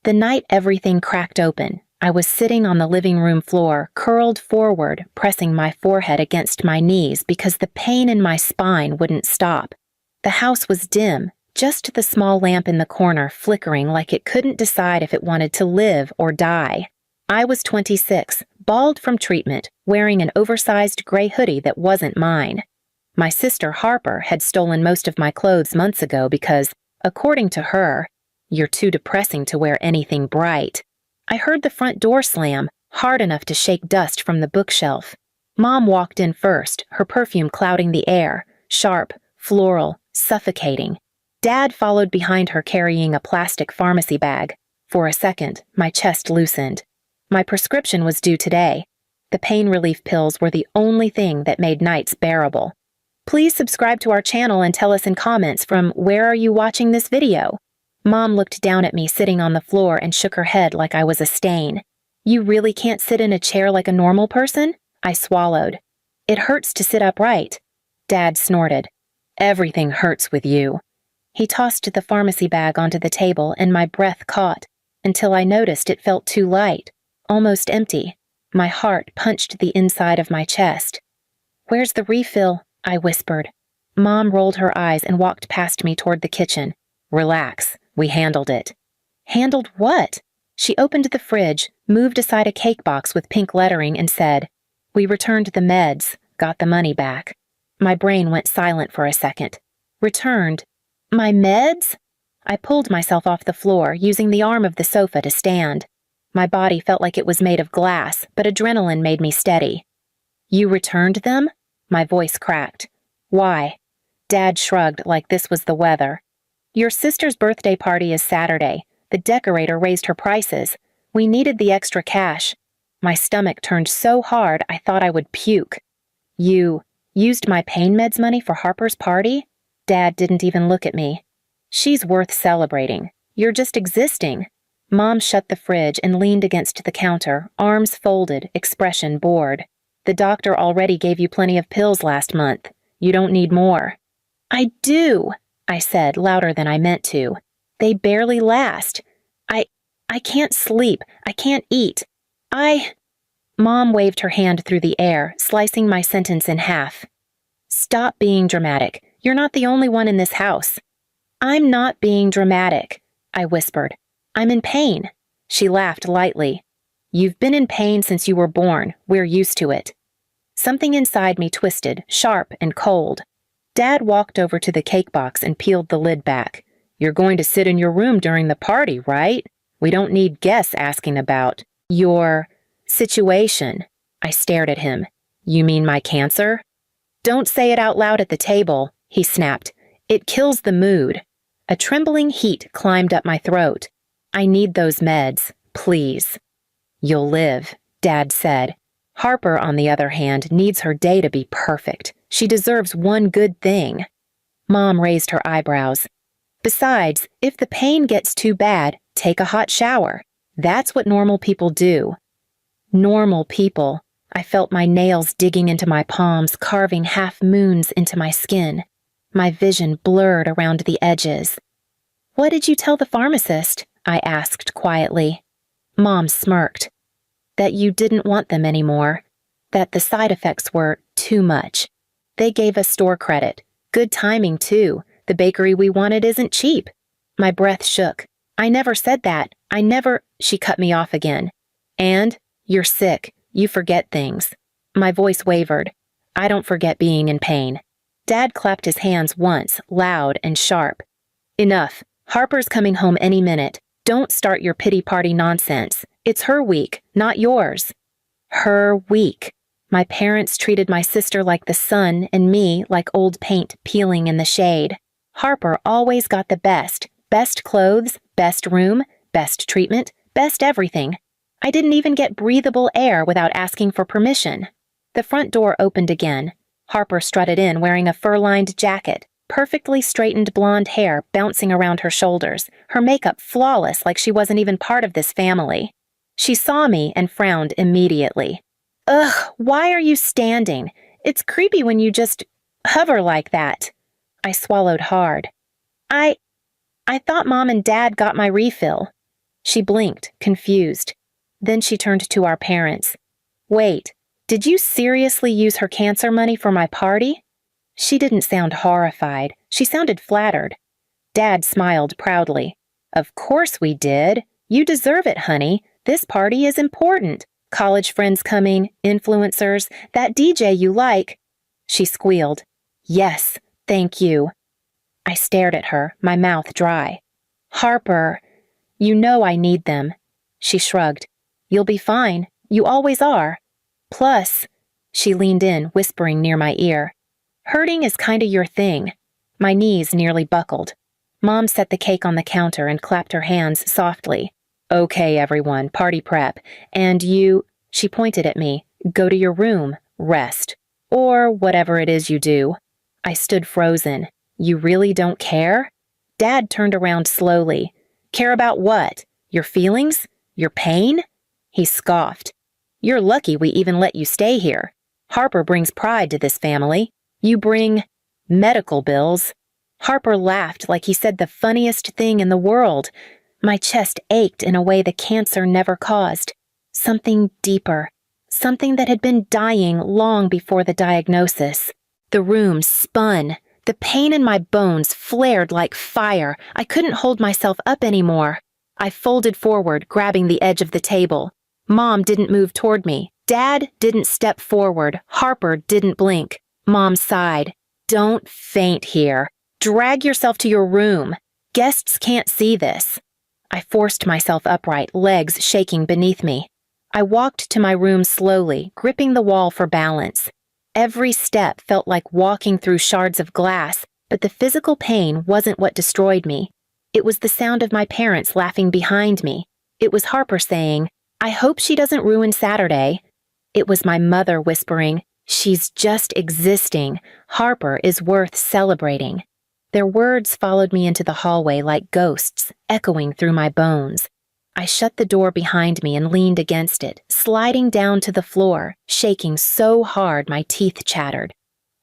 The night everything cracked open, I was sitting on the living room floor, curled forward, pressing my forehead against my knees because the pain in my spine wouldn't stop. The house was dim, just the small lamp in the corner flickering like it couldn't decide if it wanted to live or die. I was 26, bald from treatment, wearing an oversized gray hoodie that wasn't mine. My sister Harper had stolen most of my clothes months ago because, according to her, "You're too depressing to wear anything bright." I heard the front door slam, hard enough to shake dust from the bookshelf. Mom walked in first, her perfume clouding the air, sharp, floral, suffocating. Dad followed behind her carrying a plastic pharmacy bag. For a second, my chest loosened. My prescription was due today. The pain relief pills were the only thing that made nights bearable. Please subscribe to our channel and tell us in comments from where are you watching this video? Mom looked down at me sitting on the floor and shook her head like I was a stain. You really can't sit in a chair like a normal person? I swallowed. It hurts to sit upright. Dad snorted. Everything hurts with you. He tossed the pharmacy bag onto the table and my breath caught, until I noticed it felt too light, almost empty. My heart punched the inside of my chest. Where's the refill? I whispered. Mom rolled her eyes and walked past me toward the kitchen. Relax, we handled it. Handled what? She opened the fridge, moved aside a cake box with pink lettering and said, We returned the meds, got the money back. My brain went silent for a second. Returned? My meds? I pulled myself off the floor, using the arm of the sofa to stand. My body felt like it was made of glass, but adrenaline made me steady. You returned them? My voice cracked. Why? Dad shrugged like this was the weather. Your sister's birthday party is Saturday. The decorator raised her prices. We needed the extra cash. My stomach turned so hard I thought I would puke. You used my pain meds money for Harper's party? Dad didn't even look at me. She's worth celebrating. You're just existing. Mom shut the fridge and leaned against the counter, arms folded, expression bored. The doctor already gave you plenty of pills last month. You don't need more. I do, I said louder than I meant to. They barely last. I can't sleep. I can't eat. Mom waved her hand through the air, slicing my sentence in half. Stop being dramatic. You're not the only one in this house. I'm not being dramatic, I whispered. I'm in pain. She laughed lightly. You've been in pain since you were born. We're used to it. Something inside me twisted, sharp and cold. Dad walked over to the cake box and peeled the lid back. You're going to sit in your room during the party, right? We don't need guests asking about your situation. I stared at him. You mean my cancer? Don't say it out loud at the table, he snapped. It kills the mood. A trembling heat climbed up my throat. I need those meds, please. You'll live, Dad said. Harper, on the other hand, needs her day to be perfect. She deserves one good thing. Mom raised her eyebrows. Besides, if the pain gets too bad, take a hot shower. That's what normal people do. Normal people. I felt my nails digging into my palms, carving half moons into my skin. My vision blurred around the edges. What did you tell the pharmacist? I asked quietly. Mom smirked. That you didn't want them anymore. That the side effects were too much. They gave us store credit. Good timing, too. The bakery we wanted isn't cheap. My breath shook. I never said that. She cut me off again. And you're sick. You forget things. My voice wavered. I don't forget being in pain. Dad clapped his hands once, loud and sharp. Enough. Harper's coming home any minute. Don't start your pity party nonsense. It's her week, not yours. Her week. My parents treated my sister like the sun and me like old paint peeling in the shade. Harper always got the best. Best clothes, best room, best treatment, best everything. I didn't even get breathable air without asking for permission. The front door opened again. Harper strutted in wearing a fur-lined jacket, perfectly straightened blonde hair bouncing around her shoulders, her makeup flawless like she wasn't even part of this family. She saw me and frowned immediately. Ugh, why are you standing? It's creepy when you just hover like that. I swallowed hard. I thought Mom and Dad got my refill. She blinked, confused. Then she turned to our parents. Wait, did you seriously use her cancer money for my party? She didn't sound horrified. She sounded flattered. Dad smiled proudly. Of course we did. You deserve it, honey. This party is important. College friends coming, influencers, that DJ you like. She squealed. Yes, thank you. I stared at her, my mouth dry. Harper, you know I need them. She shrugged. You'll be fine. You always are. Plus, she leaned in, whispering near my ear. Hurting is kinda your thing. My knees nearly buckled. Mom set the cake on the counter and clapped her hands softly. Okay, everyone, party prep. And you, she pointed at me, go to your room, rest. Or whatever it is you do. I stood frozen. You really don't care? Dad turned around slowly. Care about what? Your feelings? Your pain? He scoffed. You're lucky we even let you stay here. Harper brings pride to this family. You bring medical bills. Harper laughed like he said the funniest thing in the world. My chest ached in a way the cancer never caused. Something deeper. Something that had been dying long before the diagnosis. The room spun. The pain in my bones flared like fire. I couldn't hold myself up anymore. I folded forward, grabbing the edge of the table. Mom didn't move toward me. Dad didn't step forward. Harper didn't blink. Mom sighed. Don't faint here. Drag yourself to your room. Guests can't see this. I forced myself upright, legs shaking beneath me. I walked to my room slowly, gripping the wall for balance. Every step felt like walking through shards of glass, but the physical pain wasn't what destroyed me. It was the sound of my parents laughing behind me. It was Harper saying, I hope she doesn't ruin Saturday. It was my mother whispering, she's just existing. Harper is worth celebrating. Their words followed me into the hallway like ghosts, echoing through my bones. I shut the door behind me and leaned against it, sliding down to the floor, shaking so hard my teeth chattered.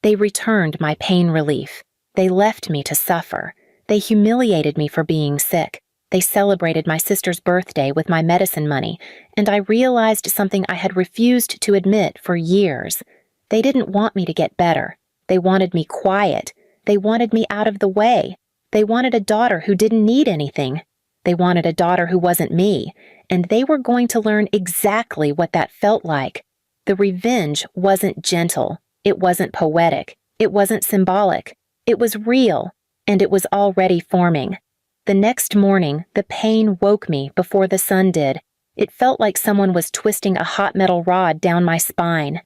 They returned my pain relief. They left me to suffer. They humiliated me for being sick. They celebrated my sister's birthday with my medicine money, and I realized something I had refused to admit for years. They didn't want me to get better. They wanted me quiet. They wanted me out of the way. They wanted a daughter who didn't need anything. They wanted a daughter who wasn't me, and they were going to learn exactly what that felt like. The revenge wasn't gentle. It wasn't poetic. It wasn't symbolic. It was real, and it was already forming. The next morning, the pain woke me before the sun did. It felt like someone was twisting a hot metal rod down my spine.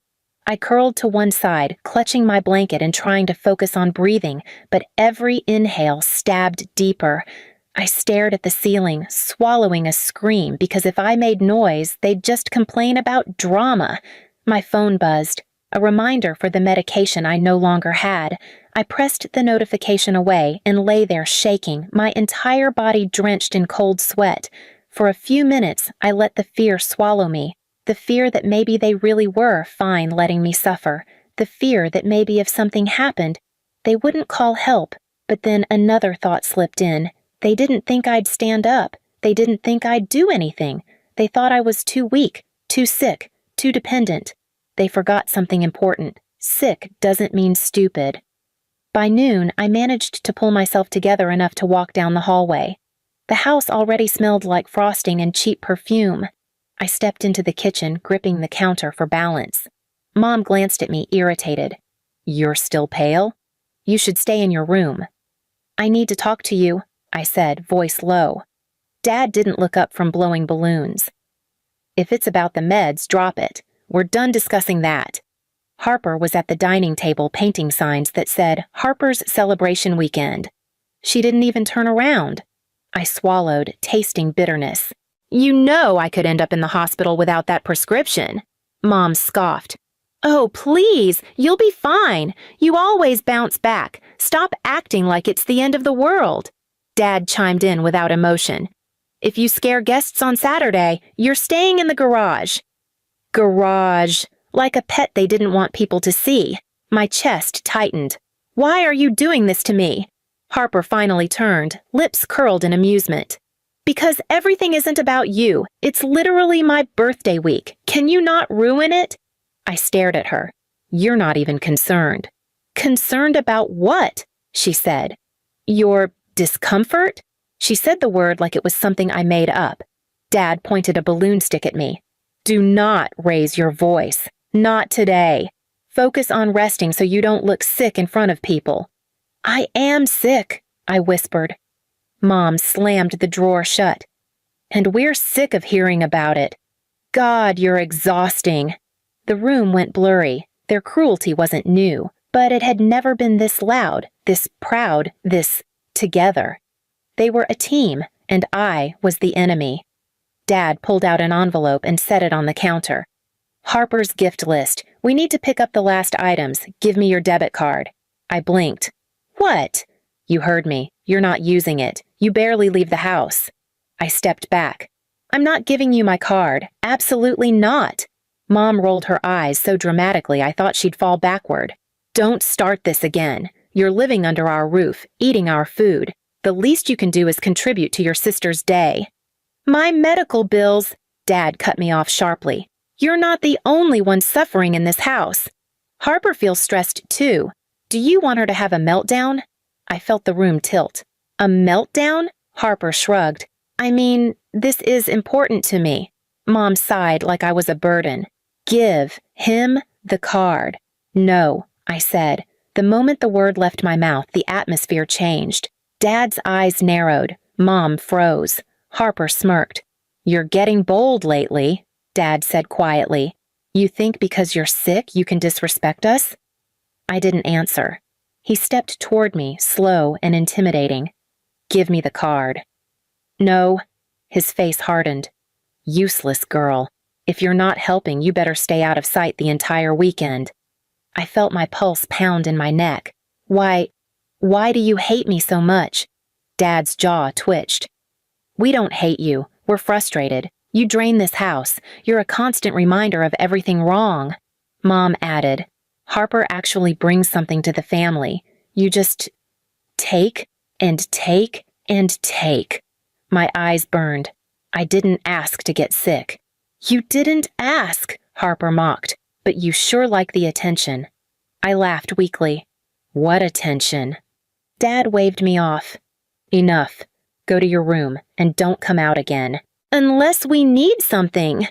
I curled to one side, clutching my blanket and trying to focus on breathing, but every inhale stabbed deeper. I stared at the ceiling, swallowing a scream because if I made noise, they'd just complain about drama. My phone buzzed, a reminder for the medication I no longer had. I pressed the notification away and lay there shaking, my entire body drenched in cold sweat. For a few minutes, I let the fear swallow me. The fear that maybe they really were fine letting me suffer. The fear that maybe if something happened, they wouldn't call help. But then another thought slipped in. They didn't think I'd stand up. They didn't think I'd do anything. They thought I was too weak, too sick, too dependent. They forgot something important. Sick doesn't mean stupid. By noon, I managed to pull myself together enough to walk down the hallway. The house already smelled like frosting and cheap perfume. I stepped into the kitchen, gripping the counter for balance. Mom glanced at me, irritated. You're still pale? You should stay in your room. I need to talk to you, I said, voice low. Dad didn't look up from blowing balloons. If it's about the meds, drop it. We're done discussing that. Harper was at the dining table painting signs that said, Harper's Celebration Weekend. She didn't even turn around. I swallowed, tasting bitterness. You know I could end up in the hospital without that prescription. Mom scoffed. Oh, please, you'll be fine. You always bounce back. Stop acting like it's the end of the world. Dad chimed in without emotion. If you scare guests on Saturday, you're staying in the garage. Garage. Like a pet they didn't want people to see. My chest tightened. Why are you doing this to me? Harper finally turned, lips curled in amusement. Because everything isn't about you. It's literally my birthday week. Can you not ruin it? I stared at her. You're not even concerned. Concerned about what? She said. Your discomfort? She said the word like it was something I made up. Dad pointed a balloon stick at me. Do not raise your voice. Not today. Focus on resting so you don't look sick in front of people. I am sick, I whispered. Mom slammed the drawer shut. And we're sick of hearing about it. God, you're exhausting. The room went blurry. Their cruelty wasn't new, but it had never been this loud, this proud, this together. They were a team, and I was the enemy. Dad pulled out an envelope and set it on the counter. Harper's gift list. We need to pick up the last items. Give me your debit card. I blinked. What? You heard me. You're not using it. You barely leave the house. I stepped back. I'm not giving you my card. Absolutely not. Mom rolled her eyes so dramatically I thought she'd fall backward. Don't start this again. You're living under our roof, eating our food. The least you can do is contribute to your sister's day. My medical bills. Dad cut me off sharply. You're not the only one suffering in this house. Harper feels stressed too. Do you want her to have a meltdown? I felt the room tilt. A meltdown? Harper shrugged. I mean, this is important to me. Mom sighed like I was a burden. Give him the card. No, I said. The moment the word left my mouth, the atmosphere changed. Dad's eyes narrowed. Mom froze. Harper smirked. You're getting bold lately, Dad said quietly. You think because you're sick you can disrespect us? I didn't answer. He stepped toward me, slow and intimidating. Give me the card. No. His face hardened. Useless girl. If you're not helping, you better stay out of sight the entire weekend. I felt my pulse pound in my neck. Why do you hate me so much? Dad's jaw twitched. We don't hate you. We're frustrated. You drain this house. You're a constant reminder of everything wrong. Mom added, Harper actually brings something to the family. You just take and take and take. My eyes burned. I didn't ask to get sick. You didn't ask, Harper mocked, but you sure like the attention. I laughed weakly. What attention? Dad waved me off. Enough. Go to your room and don't come out again. Unless we need something.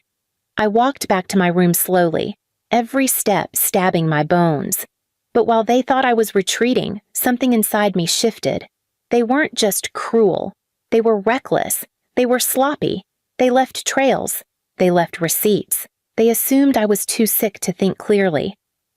I walked back to my room slowly, every step stabbing my bones. But while they thought I was retreating, something inside me shifted. They weren't just cruel. They were reckless. They were sloppy. They left trails. They left receipts. They assumed I was too sick to think clearly.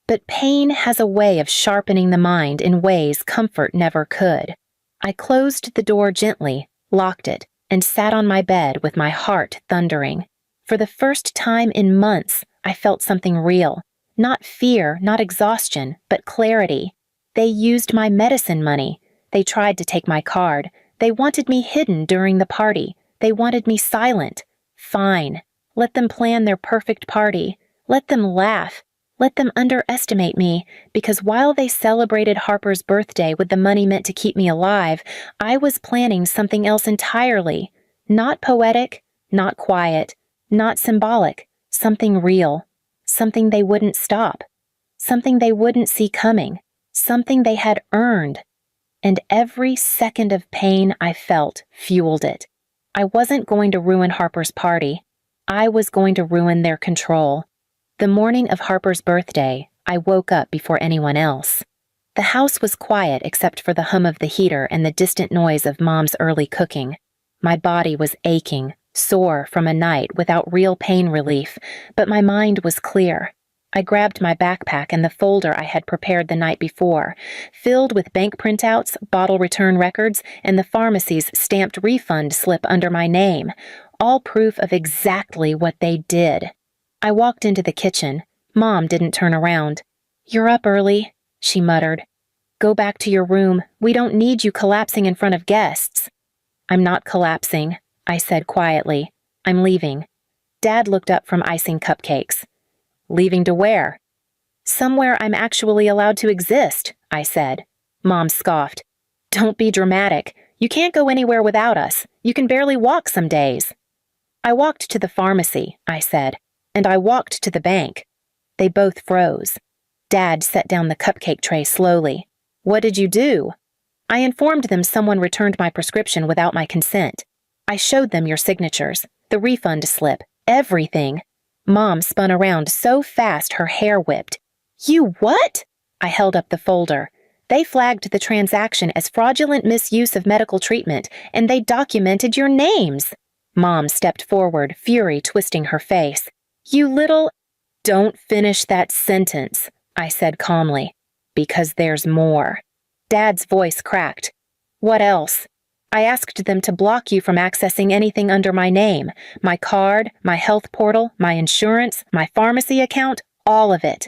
But pain has a way of sharpening the mind in ways comfort never could. I closed the door gently, locked it, and sat on my bed with my heart thundering. For the first time in months, I felt something real. Not fear, not exhaustion, but clarity. They used my medicine money. They tried to take my card. They wanted me hidden during the party. They wanted me silent. Fine. Let them plan their perfect party. Let them laugh. Let them underestimate me, because while they celebrated Harper's birthday with the money meant to keep me alive, I was planning something else entirely. Not poetic, not quiet, not symbolic, something real. Something they wouldn't stop. Something they wouldn't see coming. Something they had earned. And every second of pain I felt fueled it. I wasn't going to ruin Harper's party. I was going to ruin their control. The morning of Harper's birthday, I woke up before anyone else. The house was quiet except for the hum of the heater and the distant noise of Mom's early cooking. My body was aching, sore from a night without real pain relief, but my mind was clear. I grabbed my backpack and the folder I had prepared the night before, filled with bank printouts, bottle return records, and the pharmacy's stamped refund slip under my name, all proof of exactly what they did. I walked into the kitchen. Mom didn't turn around. You're up early, she muttered. Go back to your room. We don't need you collapsing in front of guests. I'm not collapsing, I said quietly. I'm leaving. Dad looked up from icing cupcakes. Leaving to where? Somewhere I'm actually allowed to exist, I said. Mom scoffed. Don't be dramatic. You can't go anywhere without us. You can barely walk some days." "I walked to the pharmacy," I said, "and I walked to the bank." They both froze. Dad set down the cupcake tray slowly. "What did you do?" "I informed them someone returned my prescription without my consent. I showed them your signatures, the refund slip, everything." Mom spun around so fast her hair whipped. "You what?" I held up the folder. "They flagged the transaction as fraudulent misuse of medical treatment, and they documented your names." Mom stepped forward, fury twisting her face. "You little—" "Don't finish that sentence," I said calmly, "because there's more." Dad's voice cracked. "What else?" "I asked them to block you from accessing anything under my name. My card, my health portal, my insurance, my pharmacy account, all of it."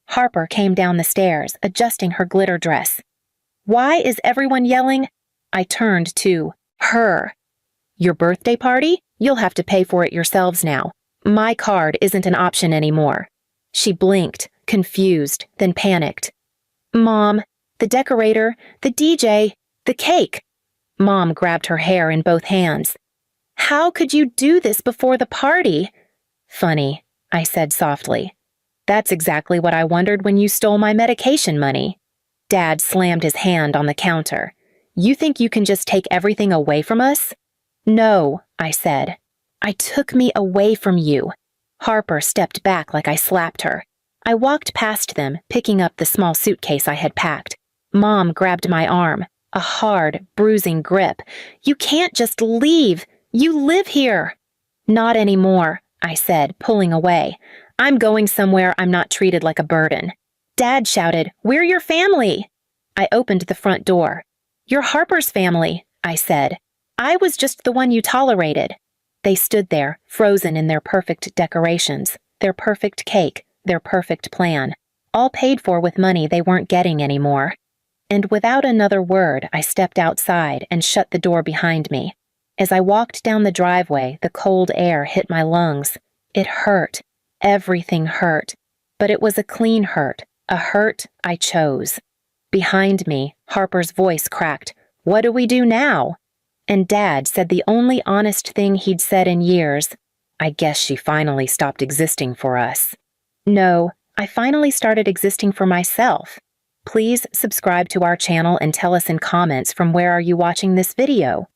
Harper came down the stairs, adjusting her glitter dress. "Why is everyone yelling?" I turned to her. "Your birthday party? You'll have to pay for it yourselves now. My card isn't an option anymore." She blinked, confused, then panicked. "Mom, the decorator, the DJ, the cake." Mom grabbed her hair in both hands. "How could you do this before the party?" "Funny," I said softly. "That's exactly what I wondered when you stole my medication money." Dad slammed his hand on the counter. "You think you can just take everything away from us?" "No," I said. "I took me away from you." Harper stepped back like I slapped her. I walked past them, picking up the small suitcase I had packed. Mom grabbed my arm, a hard, bruising grip. "You can't just leave. You live here." "Not anymore," I said, pulling away. "I'm going somewhere I'm not treated like a burden." Dad shouted, "We're your family." I opened the front door. "You're Harper's family," I said. "I was just the one you tolerated." They stood there, frozen in their perfect decorations, their perfect cake, their perfect plan, all paid for with money they weren't getting anymore. And without another word, I stepped outside and shut the door behind me. As I walked down the driveway, the cold air hit my lungs. It hurt. Everything hurt. But it was a clean hurt, a hurt I chose. Behind me, Harper's voice cracked. "What do we do now?" And Dad said the only honest thing he'd said in years. "I guess she finally stopped existing for us." No, I finally started existing for myself. Please subscribe to our channel and tell us in comments from where are you watching this video.